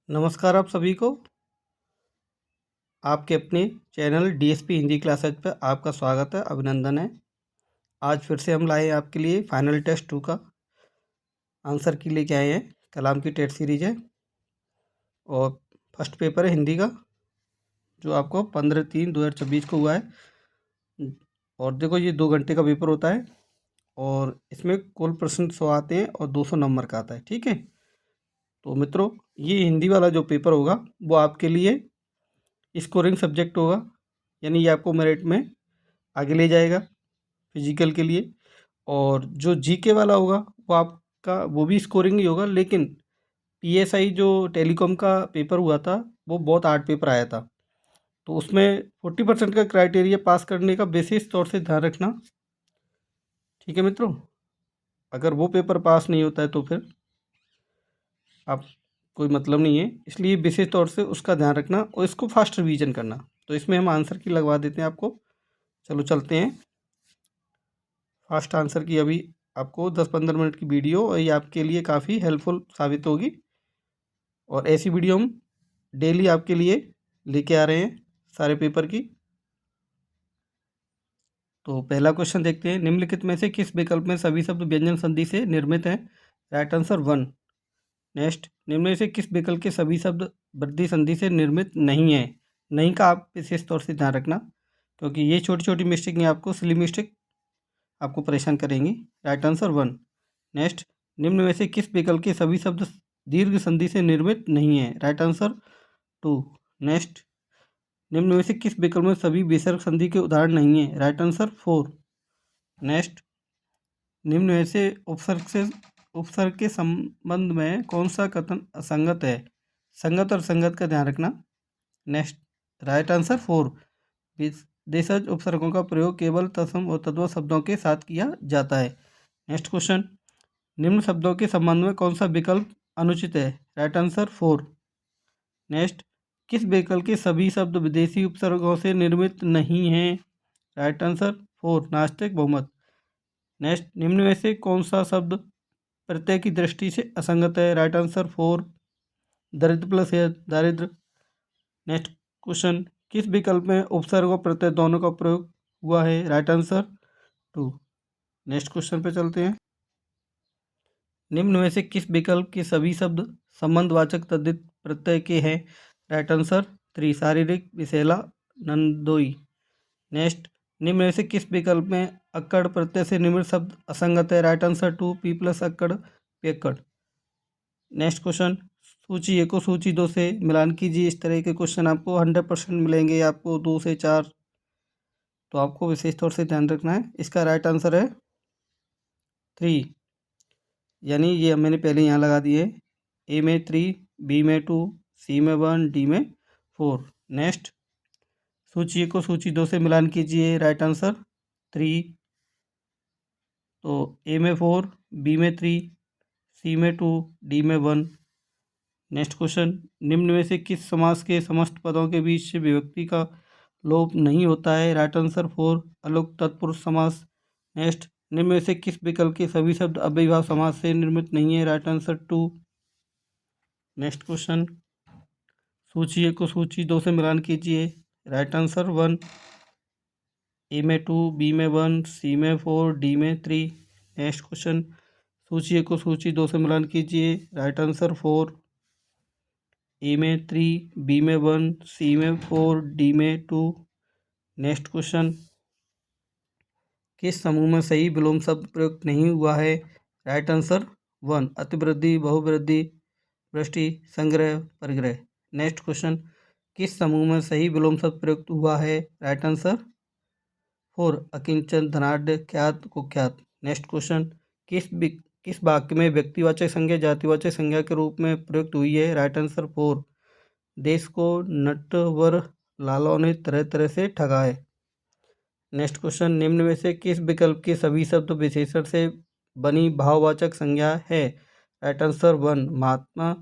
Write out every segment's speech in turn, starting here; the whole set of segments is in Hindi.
नमस्कार आप सभी को। आपके अपने चैनल डीएसपी हिंदी क्लासेज पर आपका स्वागत है, अभिनंदन है। आज फिर से हम लाए हैं आपके लिए फाइनल टेस्ट 2 का आंसर की लेके आए हैं। कलाम की टेस्ट सीरीज है और फर्स्ट पेपर है हिंदी का, जो आपको 15/3/2024 को हुआ है। और देखो, ये 2 घंटे का पेपर होता है और इसमें कुल प्रश्न 100 आते हैं और 200 नंबर का आता है। ठीक है, तो मित्रों, ये हिंदी वाला जो पेपर होगा वो आपके लिए स्कोरिंग सब्जेक्ट होगा, यानी ये आपको मेरिट में आगे ले जाएगा फिजिकल के लिए। और जो जीके वाला होगा वो आपका वो भी स्कोरिंग ही होगा, लेकिन पीएसआई जो टेलीकॉम का पेपर हुआ था वो बहुत हार्ड पेपर आया था, तो उसमें 40% का क्राइटेरिया पास करने का विशेष तौर से ध्यान रखना। ठीक है मित्रों, अगर वो पेपर पास नहीं होता है तो फिर आप कोई मतलब नहीं है, इसलिए विशेष तौर से उसका ध्यान रखना और इसको फास्ट रिवीजन करना। तो इसमें हम आंसर की लगवा देते हैं आपको। चलो चलते हैं फास्ट आंसर की। अभी आपको 10-15 मिनट की वीडियो, और ये आपके लिए काफ़ी हेल्पफुल साबित होगी। और ऐसी वीडियो हम डेली आपके लिए लेके आ रहे हैं सारे पेपर की। तो पहला क्वेश्चन देखते हैं, निम्नलिखित में से किस विकल्प में सभी शब्द व्यंजन संधि से निर्मित हैं? Right answer 1। नेक्स्ट, निम्न में से किस विकल्प के सभी शब्द वृद्धि संधि से निर्मित नहीं है? नहीं का आप विशेष तौर से ध्यान रखना, क्योंकि ये छोटी छोटी मिस्टेक नहीं, आपको सिली मिस्टेक आपको परेशान करेंगी। Right answer 1। नेक्स्ट, निम्न में से किस विकल्प के सभी शब्द दीर्घ संधि से निर्मित नहीं है? Right answer 2। नेक्स्ट, निम्न में से किस विकल्प में सभी विसर्ग संधि के उदाहरण नहीं है? Right answer 4। नेक्स्ट, निम्न में से उपसर्ग के संबंध में कौन सा कथन असंगत है? संगत और संगत का ध्यान रखना। Next, right answer 4। विशेषज उपसर्गों का प्रयोग केवल तत्सम और तद्भव शब्दों के साथ किया जाता है। नेक्स्ट क्वेश्चन, निम्न शब्दों के संबंध में कौन सा विकल्प अनुचित है? Right answer 4। नेक्स्ट, किस विकल्प के सभी शब्द विदेशी उपसर्गों से निर्मित नहीं हैं? राइट आंसर 4, नास्तिक बहुमत। नेक्स्ट, निम्न में से कौन सा शब्द प्रत्यय की दृष्टि से असंगत है? राइट आंसर 4, दरिद्र प्लस है दारिद्र। नेक्स्ट क्वेश्चन, किस विकल्प में उपसर्ग और प्रत्यय दोनों का प्रयोग हुआ है? Right answer 2। नेक्स्ट क्वेश्चन पे चलते हैं, निम्न में से किस विकल्प के सभी शब्द संबंधवाचक तद्धित प्रत्यय के हैं? राइट आंसर 3, शारीरिक, विशेला, नंदोई। नेक्स्ट, निम्न में से किस विकल्प में अक्कड़ प्रत्यय से निर्मित शब्द असंगत है? राइट आंसर 2, पी प्लस अक्कड़ पेक्कड़। नेक्स्ट क्वेश्चन, सूची 1 को सूची 2 से मिलान कीजिए। इस तरह के क्वेश्चन आपको 100% मिलेंगे, आपको 2 से 4, तो आपको विशेष तौर से ध्यान रखना है। इसका राइट आंसर है 3, यानी ये मैंने पहले यहाँ लगा दिए, ए में 3, बी में 2, सी में 1, डी में 4। नेक्स्ट, सूची 1 को सूची 2 से मिलान कीजिए। राइट आंसर 3, तो ए में 4, बी में 3, सी में 2, डी में 1। नेक्स्ट क्वेश्चन, निम्न में से किस समास के समस्त पदों के बीच से विभक्ति का लोप नहीं होता है? राइट आंसर 4, अलोक तत्पुरुष समास। नेक्स्ट, निम्न में से किस विकल्प के सभी शब्द अव्ययीभाव समास से निर्मित नहीं है? Right answer 2। नेक्स्ट क्वेश्चन, सूची 1 को सूची 2 से मिलान कीजिए। राइट आंसर 1, ए में 2, बी में 1, सी में 4, डी में 3। नेक्स्ट क्वेश्चन, सूची 1 को सूची 2 से मिलान कीजिए। राइट आंसर 4, ए में 3, बी में 1, सी में 4, डी में 2। नेक्स्ट क्वेश्चन, किस समूह में सही विलोम शब्द प्रयुक्त नहीं हुआ है? राइट आंसर 1, अतिवृद्धि, बहुवृद्धि, वृष्टि, संग्रह, परिग्रह। नेक्स्ट क्वेश्चन, किस समूह में सही विलोम शब्द प्रयुक्त हुआ है? राइट आंसर 4, अकिंचन, धनाढ्य, ख्यात, कुख्यात। नेक्स्ट क्वेश्चन, किस वाक्य में व्यक्तिवाचक संज्ञा जातिवाचक संज्ञा के रूप में प्रयुक्त हुई है? राइट आंसर 4, देश को नटवर लालों ने तरह तरह से ठगा है। नेक्स्ट क्वेश्चन, निम्न में से किस विकल्प के सभी शब्द विशेषण से बनी भाववाचक संज्ञा है? राइट आंसर 1, महात्मा,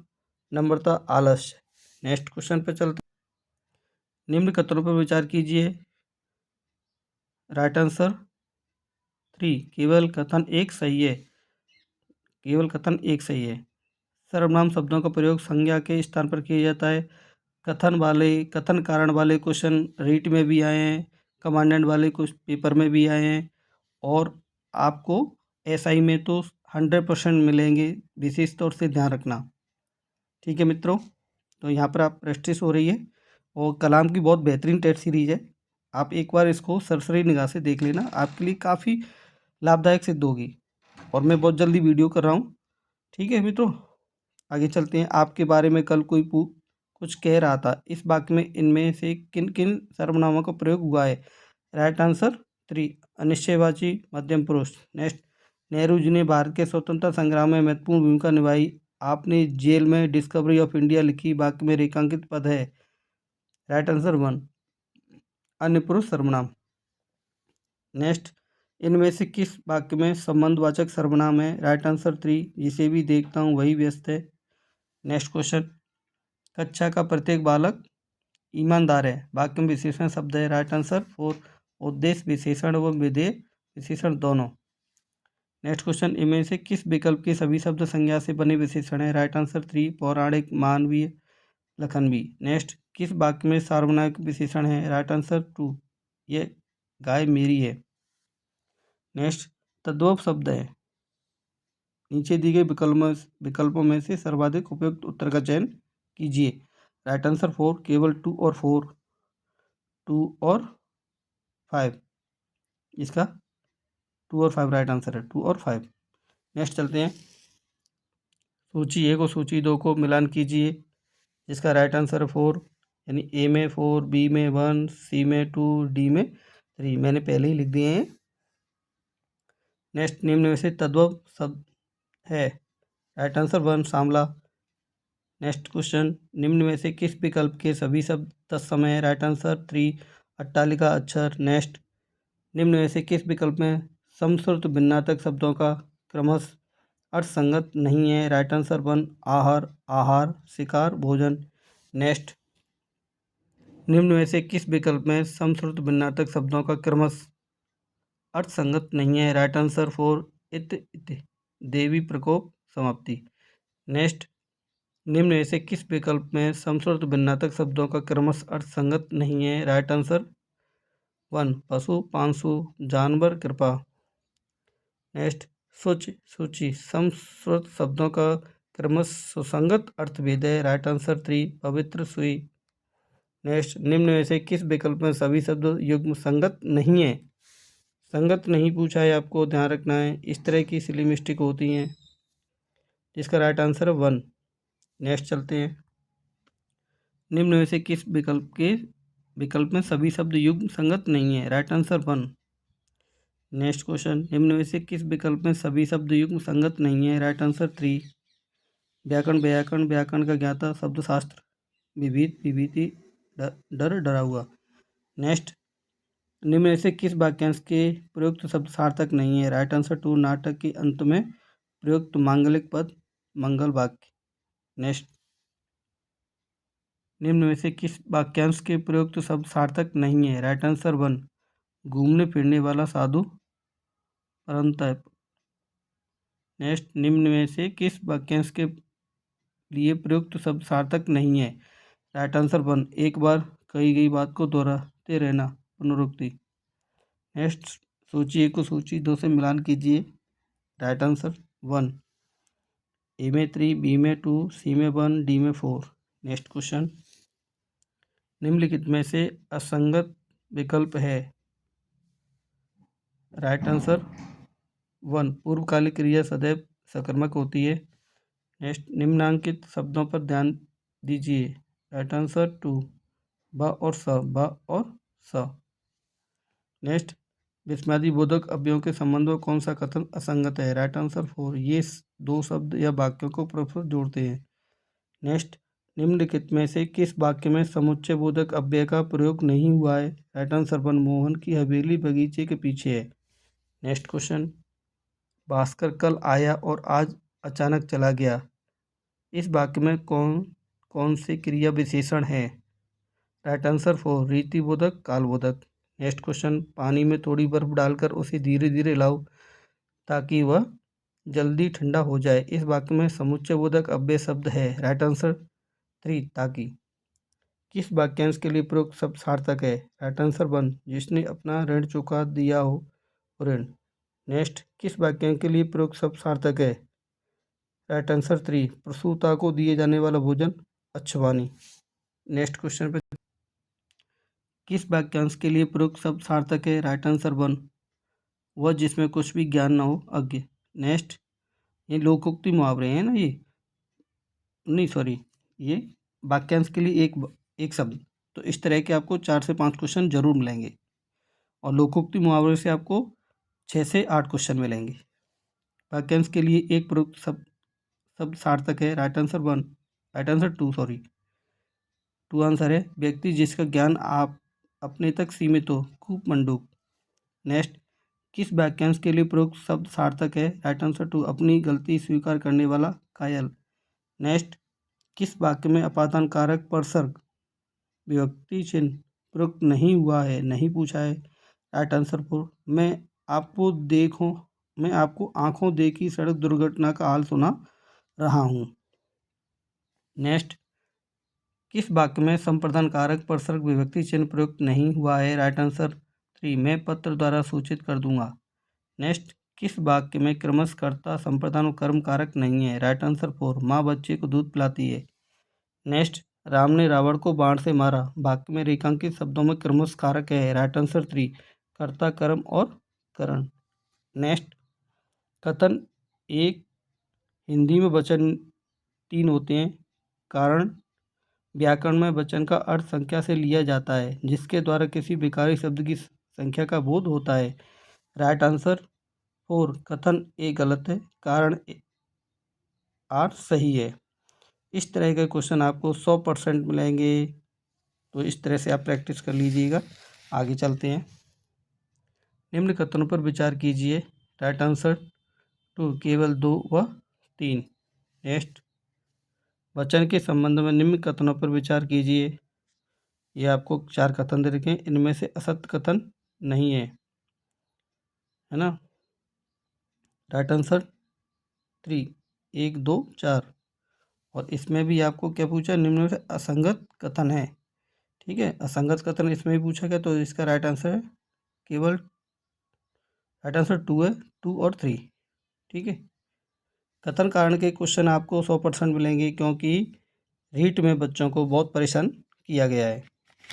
नम्रता, आलस्य। नेक्स्ट क्वेश्चन पे चलते, निम्न कथनों पर विचार कीजिए। राइट आंसर 3, केवल कथन एक सही है, केवल कथन एक सही है। सर्वनाम शब्दों का प्रयोग संज्ञा के स्थान पर किया जाता है। कथन कारण वाले क्वेश्चन रीट में भी आए हैं, कमांडेंट वाले कुछ पेपर में भी आए हैं, और आपको एसआई में तो 100% मिलेंगे, विशेष तौर से ध्यान रखना। ठीक है मित्रों, तो यहाँ पर आप प्रैक्टिस हो रही है और कलाम की बहुत बेहतरीन टेस्ट सीरीज है। आप एक बार इसको सरसरी निगाह से देख लेना, आपके लिए काफ़ी लाभदायक सिद्ध होगी। और मैं बहुत जल्दी वीडियो कर रहा हूँ। ठीक है मित्रों, आगे चलते हैं। आपके बारे में कल कोई कुछ कह रहा था, इस वाक्य में इनमें से किन किन सर्वनामों का प्रयोग हुआ है? राइट आंसर 3, अनिश्चयवाची मध्यम पुरुष। नेक्स्ट, नेहरू जी ने भारत के स्वतंत्रता संग्राम में महत्वपूर्ण भूमिका निभाई। आपने जेल में डिस्कवरी ऑफ इंडिया लिखी, वाक्य में रेखांकित पद है। राइट आंसर 1, अन्य पुरुष सर्वनाम। नेक्स्ट, इनमें से किस वाक्य में संबंधवाचक सर्वनाम है? राइट आंसर 3, जिसे भी देखता हूँ वही व्यस्त है। नेक्स्ट क्वेश्चन, कक्षा का प्रत्येक बालक ईमानदार है, वाक्य में विशेषण शब्द है। राइट आंसर 4, उद्देश्य विशेषण व विधेय विशेषण दोनों। नेक्स्ट क्वेश्चन, इनमें से किस विकल्प के सभी शब्द संज्ञा से बने विशेषण है? राइट आंसर 3, पौराणिक, मानवीय, लखनवी। नेक्स्ट, किस वाक्य में सार्वनायिक विशेषण है? राइट आंसर 2, ये गाय मेरी है। नेक्स्ट, तद्भव शब्द है। नीचे दिए गए विकल्पों में से सर्वाधिक उपयुक्त उत्तर का चयन कीजिए। राइट आंसर 4, केवल 2 और 4, 2 और 5, इसका 2 और 5 राइट आंसर है, 2 और 5। नेक्स्ट चलते हैं, सूची 1 और सूची 2 को मिलान कीजिए, जिसका राइट आंसर है 4, यानी ए में 4, बी में 1, सी में 2, डी में 3, मैंने पहले ही लिख दिए हैं। नेक्स्ट, निम्न में से तद्भव शब्द है? Right answer 1, सांवला। नेक्स्ट क्वेश्चन, निम्न में से किस विकल्प के सभी शब्द तत्समय है? राइट आंसर 3, अट्टालिका, अक्षर। नेक्स्ट, निम्न में से किस विकल्प में समश्रुत भिन्नार्थक शब्दों का क्रमश अर्थ संगत नहीं है? राइट आंसर 1, आहार, आहार, शिकार, भोजन। नेक्स्ट, निम्न में से किस विकल्प में समश्रुत भिन्नार्थक शब्दों का क्रमश अर्थ संगत नहीं है? राइट आंसर 4, इत, देवी प्रकोप, समाप्ति। नेक्स्ट, निम्न में से किस विकल्प में समश्रुत भिन्नार्थक शब्दों का क्रमश अर्थ संगत नहीं है? राइट आंसर 1, पशु, पांशु, जानवर, कृपा। नेक्स्ट, सूची समश्रुत शब्दों का क्रमश सुसंगत अर्थभेद है। राइट आंसर 3, पवित्र, सुई। नेक्स्ट, निम्न में से किस विकल्प में सभी शब्द युग्म संगत नहीं है? संगत नहीं पूछा है, आपको ध्यान रखना है, इस तरह की सिली मिस्टेक होती हैं, जिसका राइट आंसर है 1। नेक्स्ट चलते हैं, निम्न में से किस विकल्प में सभी शब्द युग्म संगत नहीं है? Right answer 1। नेक्स्ट क्वेश्चन, निम्न में से किस विकल्प में सभी शब्द युग्म संगत नहीं है? राइट आंसर 3, व्याकरण, व्याकरण, व्याकरण का ज्ञाता, शब्दशास्त्र, विविध, विभीति, डर, डरा हुआ। नेक्स्ट, निम्न में से किस वाक्यांश के प्रयुक्त शब्द सार्थक नहीं है? राइट आंसर 2, नाटक के अंत में प्रयुक्त मांगलिक पद, मंगल वाक्य। नेक्स्ट, निम्न में से किस वाक्यांश के प्रयुक्त शब्द सार्थक नहीं है? राइट आंसर 1, घूमने फिरने वाला, साधु, परंतप। नेक्स्ट, निम्न में से किस वाक्यांश के लिए प्रयुक्त शब्द सार्थक नहीं है? राइट आंसर 1, एक बार कही गई बात को दोहराते रहना, पुनरुक्ति। नेक्स्ट, सूची 1 को सूची 2 से मिलान कीजिए। राइट आंसर 1, ए में 3, बी में 2, सी में 1, डी में 4। नेक्स्ट क्वेश्चन, निम्नलिखित में से असंगत विकल्प है? राइट आंसर 1, पूर्वकालिक क्रिया सदैव सकर्मक होती है। नेक्स्ट, निम्नांकित शब्दों पर ध्यान दीजिए। राइट आंसर 2, ब और स, ब और स। नेक्स्ट, विस्मयादि बोधक अवयवों के संबंध में कौन सा कथन असंगत है? राइट आंसर 4, ये दो शब्द या वाक्यों को परस्पर जोड़ते हैं। नेक्स्ट, निम्नलिखित में से किस वाक्य में समुच्चय बोधक अव्यय का प्रयोग नहीं हुआ है? राइट आंसर 1, मोहन की हवेली बगीचे के पीछे है। नेक्स्ट क्वेश्चन, भास्कर कल आया और आज अचानक चला गया, इस वाक्य में कौन कौन से क्रिया विशेषण है? Right answer 4, रीतिबोधक, कालबोधक। नेक्स्ट क्वेश्चन, पानी में थोड़ी बर्फ डालकर उसे धीरे धीरे हिलाओ ताकि वह जल्दी ठंडा हो जाए। इस वाक्य में समुच्चयबोधक अव्यय शब्द है। राइट आंसर 3 ताकि। किस वाक्यांश के लिए प्रयुक्त शब्द सार्थक है? राइट आंसर 1 जिसने अपना ऋण चुका दिया हो ऋण। नेक्स्ट, किस वाक्यांश के लिए प्रयुक्त शब्द सार्थक है? राइट आंसर 3 प्रसूता को दिए जाने वाला भोजन अच्छवानी। नेक्स्ट क्वेश्चन पे, किस वाक्यांश के लिए प्रयुक्त शब्द सार्थक है? राइट आंसर 1 वह जिसमें कुछ भी ज्ञान न हो अज्ञ। नेक्स्ट, ये लोकोक्ति मुहावरे हैं ना, ये नहीं सॉरी, ये वाक्यांश के लिए एक शब्द। तो इस तरह के आपको 4 से 5 क्वेश्चन जरूर मिलेंगे और लोकोक्ति मुहावरे से आपको 6 से 8 क्वेश्चन मिलेंगे। वाक्यांश के लिए एक प्रयुक्त शब्द सार्थक है। Right answer 1 right answer 2 sorry 2 answer है व्यक्ति जिसका ज्ञान आप अपने तक सीमित हो खूब मंडूक। नेक्स्ट, किस वाक्यांश के लिए प्रयुक्त शब्द सार्थक है? राइट आंसर 2 अपनी गलती स्वीकार करने वाला कायल। नेक्स्ट, किस वाक्य में अपादान कारक परसर्ग विभक्ति चिन्ह प्रयुक्त नहीं हुआ है? नहीं पूछा है। राइट आंसर 4 मैं आपको आंखों देखी सड़क दुर्घटना का हाल सुना रहा हूँ। नेक्स्ट, किस वाक्य में संप्रदान कारक परसर्ग विभक्ति चिन्ह प्रयुक्त नहीं हुआ है? राइट आंसर 3 मैं पत्र द्वारा सूचित कर दूंगा। नेक्स्ट, किस वाक्य में क्रमश कर्ता संप्रदान और कर्म कारक नहीं है? राइट आंसर 4 माँ बच्चे को दूध पिलाती है। नेक्स्ट, राम ने रावण को बाण से मारा वाक्य में रेखांकित शब्दों में क्रमश कारक है। राइट आंसर 3 कर्ता कर्म और करण। नेक्स्ट, कथन एक हिंदी में वचन 3 होते हैं। कारण व्याकरण में वचन का अर्थ संख्या से लिया जाता है जिसके द्वारा किसी विकारी शब्द की संख्या का बोध होता है। राइट आंसर 4 कथन ए गलत है, कारण 8 सही है। इस तरह के क्वेश्चन आपको 100% मिलेंगे, तो इस तरह से आप प्रैक्टिस कर लीजिएगा। आगे चलते हैं। निम्न कथनों पर विचार कीजिए। राइट आंसर 2 केवल 2 व 3। नेक्स्ट, वचन के संबंध में निम्न कथनों पर विचार कीजिए। ये आपको 4 कथन दे रखे हैं, इनमें से असत्य कथन नहीं है ना। Right answer 3 1 2 4। और इसमें भी आपको क्या पूछा? निम्न में से असंगत कथन है। ठीक है, असंगत कथन इसमें भी पूछा गया, तो इसका राइट आंसर है केवल राइट आंसर 2 है, 2 और 3। ठीक है, कथन कारण के क्वेश्चन आपको 100% मिलेंगे क्योंकि रीट में बच्चों को बहुत परेशान किया गया है।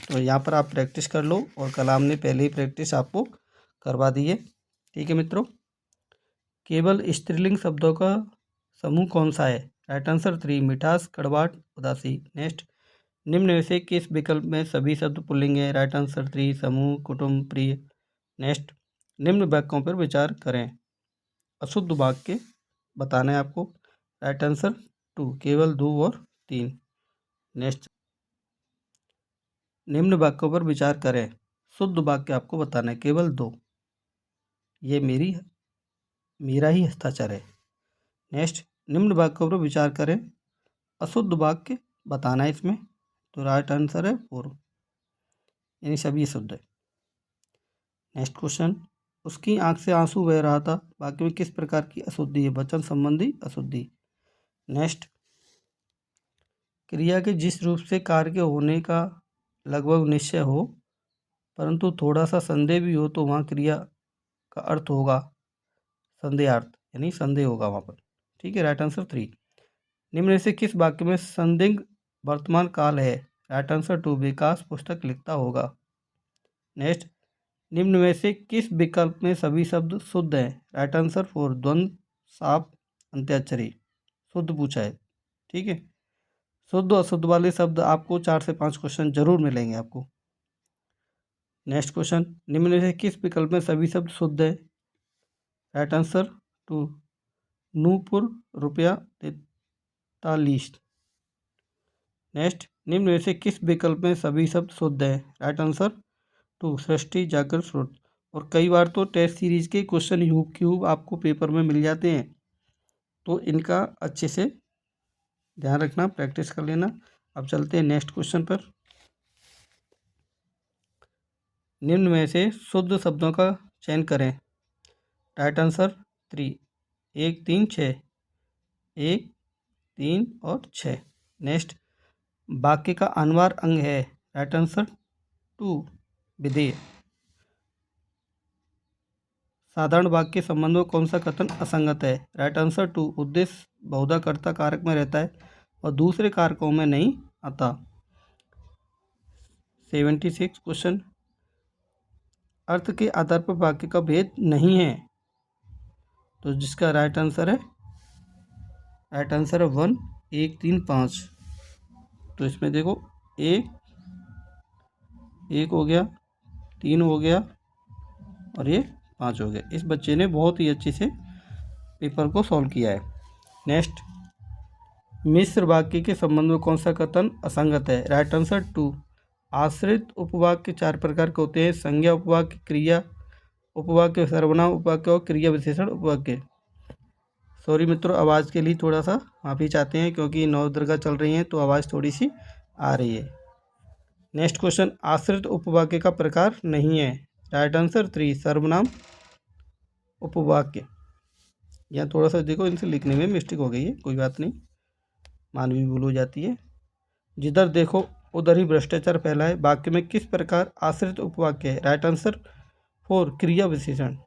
तो यहाँ पर आप प्रैक्टिस कर लो और कलाम ने पहले ही प्रैक्टिस आपको करवा दी है। ठीक है मित्रों, केवल स्त्रीलिंग शब्दों का समूह कौन सा है? राइट आंसर 3 मिठास कड़वाहट उदासी। नेक्स्ट, निम्न में से किस विकल्प में सभी शब्द पुल्लिंग है? राइट आंसर 3 समूह कुटुंब प्रिय। नेक्स्ट, निम्न वाक्यों पर विचार करें। अशुद्ध वाक्य बताना है आपको। राइट आंसर 2 केवल 2 और 3। नेक्स्ट, निम्न वाक्यों पर विचार करें। शुद्ध वाक्य आपको बताना है केवल 2। ये मेरा ही हस्ताक्षर है। नेक्स्ट, निम्न वाक्यों पर विचार करें। अशुद्ध वाक्य बताना है इसमें, तो राइट आंसर है 4 यानी सभी शुद्ध है। नेक्स्ट क्वेश्चन, उसकी आंख से आंसू बह रहा था वाक्य में किस प्रकार की अशुद्धि है? वचन संबंधी अशुद्धि। नेक्स्ट, क्रिया के जिस रूप से कार्य के होने का लगभग निश्चय हो परंतु थोड़ा सा संदेह भी हो तो वहाँ क्रिया का अर्थ होगा संदेहार्थ, यानी संदेह होगा वहाँ पर। ठीक है, राइट आंसर 3। निम्न में से किस वाक्य में संदिग्ध वर्तमान काल है? राइट आंसर 2 विकास पुस्तक लिखता होगा। नेक्स्ट, निम्न में से किस विकल्प में सभी शब्द शुद्ध हैं? राइट आंसर 4 द्वंद्व साप अंत्याक्षरी शुद्ध पूछा है। ठीक है, शुद्ध और अशुद्ध वाले शब्द आपको 4 से 5 क्वेश्चन जरूर मिलेंगे आपको। नेक्स्ट क्वेश्चन, निम्न में से किस विकल्प में सभी शब्द शुद्ध है? राइट आंसर 2 नूपुर रुपया 43। नेक्स्ट, निम्न में से किस विकल्प में सभी शब्द शुद्ध है? राइट आंसर 2 सृष्टि जागृत स्रोत। और कई बार तो टेस्ट सीरीज के क्वेश्चन ह्यूब आपको पेपर में मिल जाते हैं, तो इनका अच्छे से ध्यान रखना, प्रैक्टिस कर लेना। अब चलते हैं नेक्स्ट क्वेश्चन पर। निम्न में से शुद्ध शब्दों का चयन करें। राइट आंसर 3 1 3 6, 1 3 और 6। नेक्स्ट, वाक्य का अनिवार अंग है, राइट आंसर 2 विधेय। साधारण वाक्य के संबंध में कौन सा कथन असंगत है, राइट आंसर 2 उद्देश्य बहुधा कर्ता कारक में रहता है और दूसरे कारकों में नहीं आता। 76 क्वेश्चन, अर्थ के आधार पर वाक्य का भेद नहीं है, तो जिसका राइट आंसर है 1 1 3 5। तो इसमें देखो एक हो गया, 3 हो गया और ये 5 हो गया। इस बच्चे ने बहुत ही अच्छे से पेपर को सॉल्व किया है। नेक्स्ट, मिश्र वाक्य के संबंध में कौन सा कथन असंगत है, राइट आंसर 2 आश्रित उपवाक्य 4 प्रकार के होते हैं, संज्ञा उपवाक्य, क्रिया उपवाक्य, सर्वनाम उपवाक्य और क्रिया विशेषण उपवाक्य। सॉरी मित्रों, आवाज़ के लिए थोड़ा सा माफ़ी चाहते हैं क्योंकि नवदुर्गा चल रही हैं तो आवाज़ थोड़ी सी आ रही है। नेक्स्ट क्वेश्चन, आश्रित उपवाक्य का प्रकार नहीं है, राइट आंसर 3 सर्वनाम उपवाक्य। यहाँ थोड़ा सा देखो, इनसे लिखने में मिस्टेक हो गई है, कोई बात नहीं, मानवीय भूल हो जाती है। जिधर देखो उधर ही भ्रष्टाचार फैला है, वाक्य में किस प्रकार आश्रित उपवाक्य है, राइट आंसर 4 क्रिया विशेषण।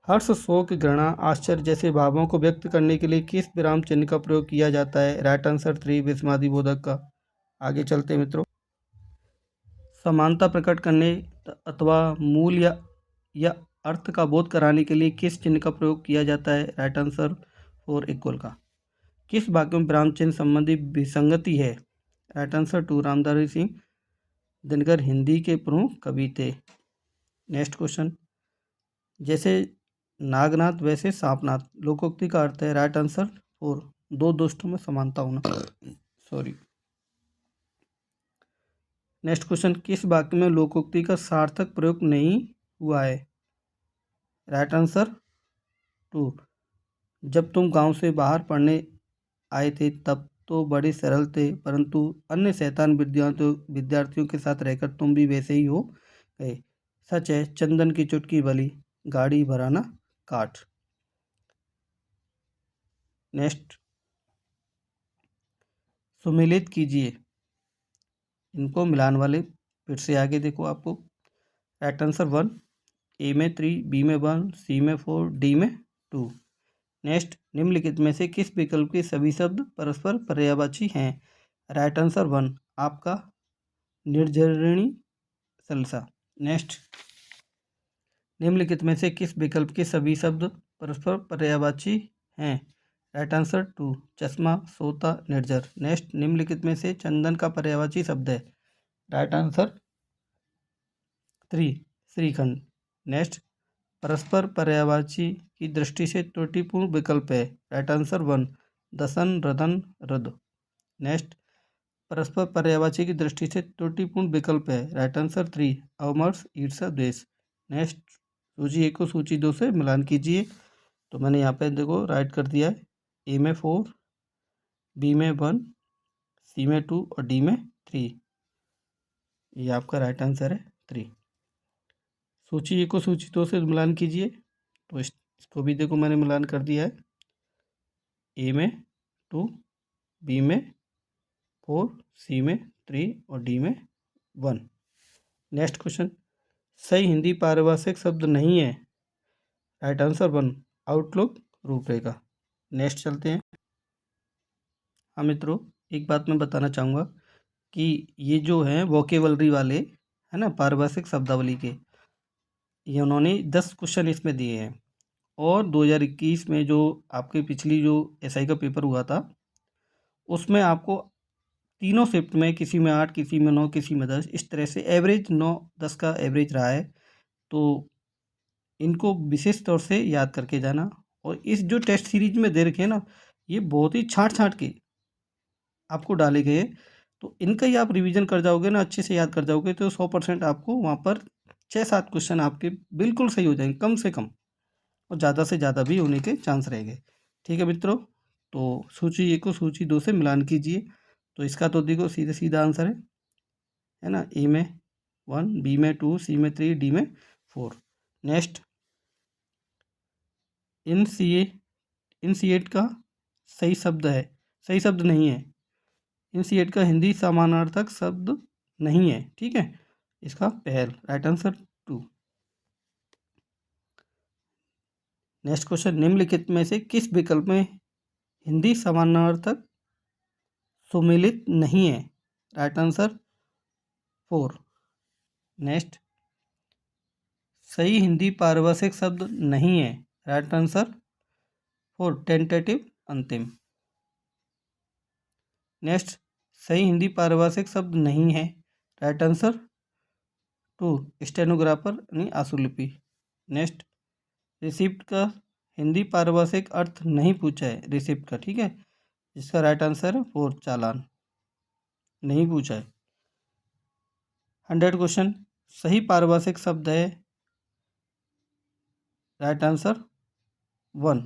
हर्ष, शोक, घृणा, आश्चर्य जैसे भावों को व्यक्त करने के लिए किस विराम चिन्ह का प्रयोग किया जाता है, राइट आंसर 3 विस्मयादिबोधक का। आगे चलते हैं मित्रों, समानता प्रकट करने अथवा मूल या अर्थ का बोध कराने के लिए किस चिन्ह का प्रयोग किया जाता है, राइट आंसर 4 इक्वल का। किस वाक्य में विराम चिन्ह संबंधी विसंगति है, राइट आंसर 2 रामधारी सिंह दिनकर हिंदी के प्रमुख कवि थे। नेक्स्ट क्वेश्चन, जैसे नागनाथ वैसे सांपनाथ लोकोक्ति का अर्थ है, राइट आंसर 4 दो दोस्तों में समानता होना। सॉरी। नेक्स्ट क्वेश्चन, किस वाक्य में लोकोक्ति का सार्थक प्रयोग नहीं हुआ है, राइट आंसर 2 जब तुम गांव से बाहर पढ़ने आए थे तब तो बड़े सरल थे, परंतु अन्य शैतान विद्यार्थियों के साथ रहकर तुम भी वैसे ही हो गए। सच है चंदन की चुटकी भली, गाड़ी भराना काठ। नेक्स्ट, सुमिलित कीजिए इनको मिलान वाले, फिर से आगे देखो आपको, राइट आंसर 1 ए में 3, बी में 1, सी में 4, डी में 2। नेक्स्ट, निम्नलिखित में से किस विकल्प के सभी शब्द परस्पर पर्यायवाची हैं, राइट आंसर 1 आपका निर्झरिणी सलसा। नेक्स्ट, निम्नलिखित में से किस विकल्प के सभी शब्द परस्पर पर्यायवाची हैं, राइट आंसर 2 चश्मा, सोता, निर्जर। नेक्स्ट, निम्नलिखित में से चंदन का पर्यायवाची शब्द है, राइट आंसर 3 श्रीखंड। नेक्स्ट, परस्पर पर्यायवाची की दृष्टि से त्रुटिपूर्ण विकल्प है, राइट आंसर 1 दसन, रदन, रद। नेक्स्ट, परस्पर पर्यायवाची की दृष्टि से त्रुटिपूर्ण विकल्प है, राइट आंसर 3 अमर्ष, ईर्षा, द्वेष। नेक्स्ट, सूची 1 को सूची 2 से मिलान कीजिए। तो मैंने यहाँ पे देखो राइट कर दिया है, ए में 4, बी में 1, सी में 2 और डी में 3। ये आपका राइट आंसर है 3। सूची 1 को सूची 2 से मिलान कीजिए। तो इसको भी देखो मैंने मिलान कर दिया है, ए में 2, बी में 4, सी में 3 और डी में 1। नेक्स्ट क्वेश्चन, सही हिंदी पारिभाषिक शब्द नहीं है, राइट आंसर 1 आउटलुक, रूपरेखा। नेक्स्ट चलते हैं। हाँ मित्रों, एक बात मैं बताना चाहूँगा कि ये जो हैं वोकेबलरी वाले है ना, पारिभाषिक शब्दावली के, ये उन्होंने 10 क्वेश्चन इसमें दिए हैं और 2021 में जो आपके पिछली जो एसआई का पेपर हुआ था उसमें आपको तीनों शिफ्ट में, किसी में 8, किसी में 9, किसी में 10, इस तरह से एवरेज 9-10 का एवरेज रहा है। तो इनको विशेष तौर से याद करके जाना। और इस जो टेस्ट सीरीज में दे रखे हैं ना, ये बहुत ही छाँट छाँट के आपको डाले गए, तो इनका ही आप रिवीजन कर जाओगे ना, अच्छे से याद कर जाओगे, तो 100% आपको वहाँ पर 6-7 क्वेश्चन आपके बिल्कुल सही हो जाएंगे, कम से कम, और ज़्यादा से ज़्यादा भी होने के चांस रहेंगे। ठीक है मित्रों, तो सूची 1 को सूची 2 से मिलान कीजिए। तो इसका तो देखो सीधा सीधा आंसर है ना, ए में 1, बी में 2, सी में 3, डी में 4। नेक्स्ट, इनसिएट का सही शब्द है, सही शब्द नहीं है। इनसिएट का हिंदी समानार्थक शब्द नहीं है, ठीक है। इसका पहल, राइट आंसर 2। नेक्स्ट क्वेश्चन, निम्नलिखित में से किस विकल्प में हिंदी समानार्थक सुमेलित नहीं है? Right answer 4। नेक्स्ट, सही हिंदी पारिभाषिक शब्द नहीं है। राइट आंसर 4, टेंटेटिव, अंतिम। नेक्स्ट, सही हिंदी पारिभाषिक शब्द नहीं है। राइट आंसर 2, स्टेनोग्राफर यानी आशुलिपि। नेक्स्ट, रिसिप्ट का हिंदी पारिभाषिक अर्थ नहीं पूछा है, रिसिप्ट का, ठीक है। इसका राइट आंसर है 4, चालान, नहीं पूछा है। 100 क्वेश्चन, सही पारिभाषिक शब्द है। राइट आंसर 1,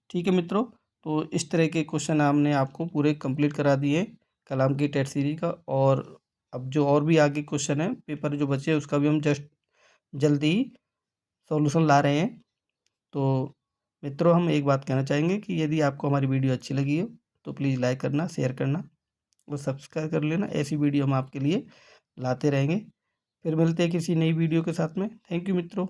ठीक है मित्रों। तो इस तरह के क्वेश्चन हमने आपको पूरे कंप्लीट करा दिए कलाम की टेट सीरीज का। और अब जो और भी आगे क्वेश्चन है पेपर जो बचे हैं उसका भी हम जस्ट जल्दी ही सॉल्यूशन ला रहे हैं। तो मित्रों, हम एक बात कहना चाहेंगे कि यदि आपको हमारी वीडियो अच्छी लगी हो तो प्लीज़ लाइक करना, शेयर करना और सब्सक्राइब कर लेना। ऐसी वीडियो हम आपके लिए लाते रहेंगे। फिर मिलते हैं किसी नई वीडियो के साथ में। थैंक यू मित्रों।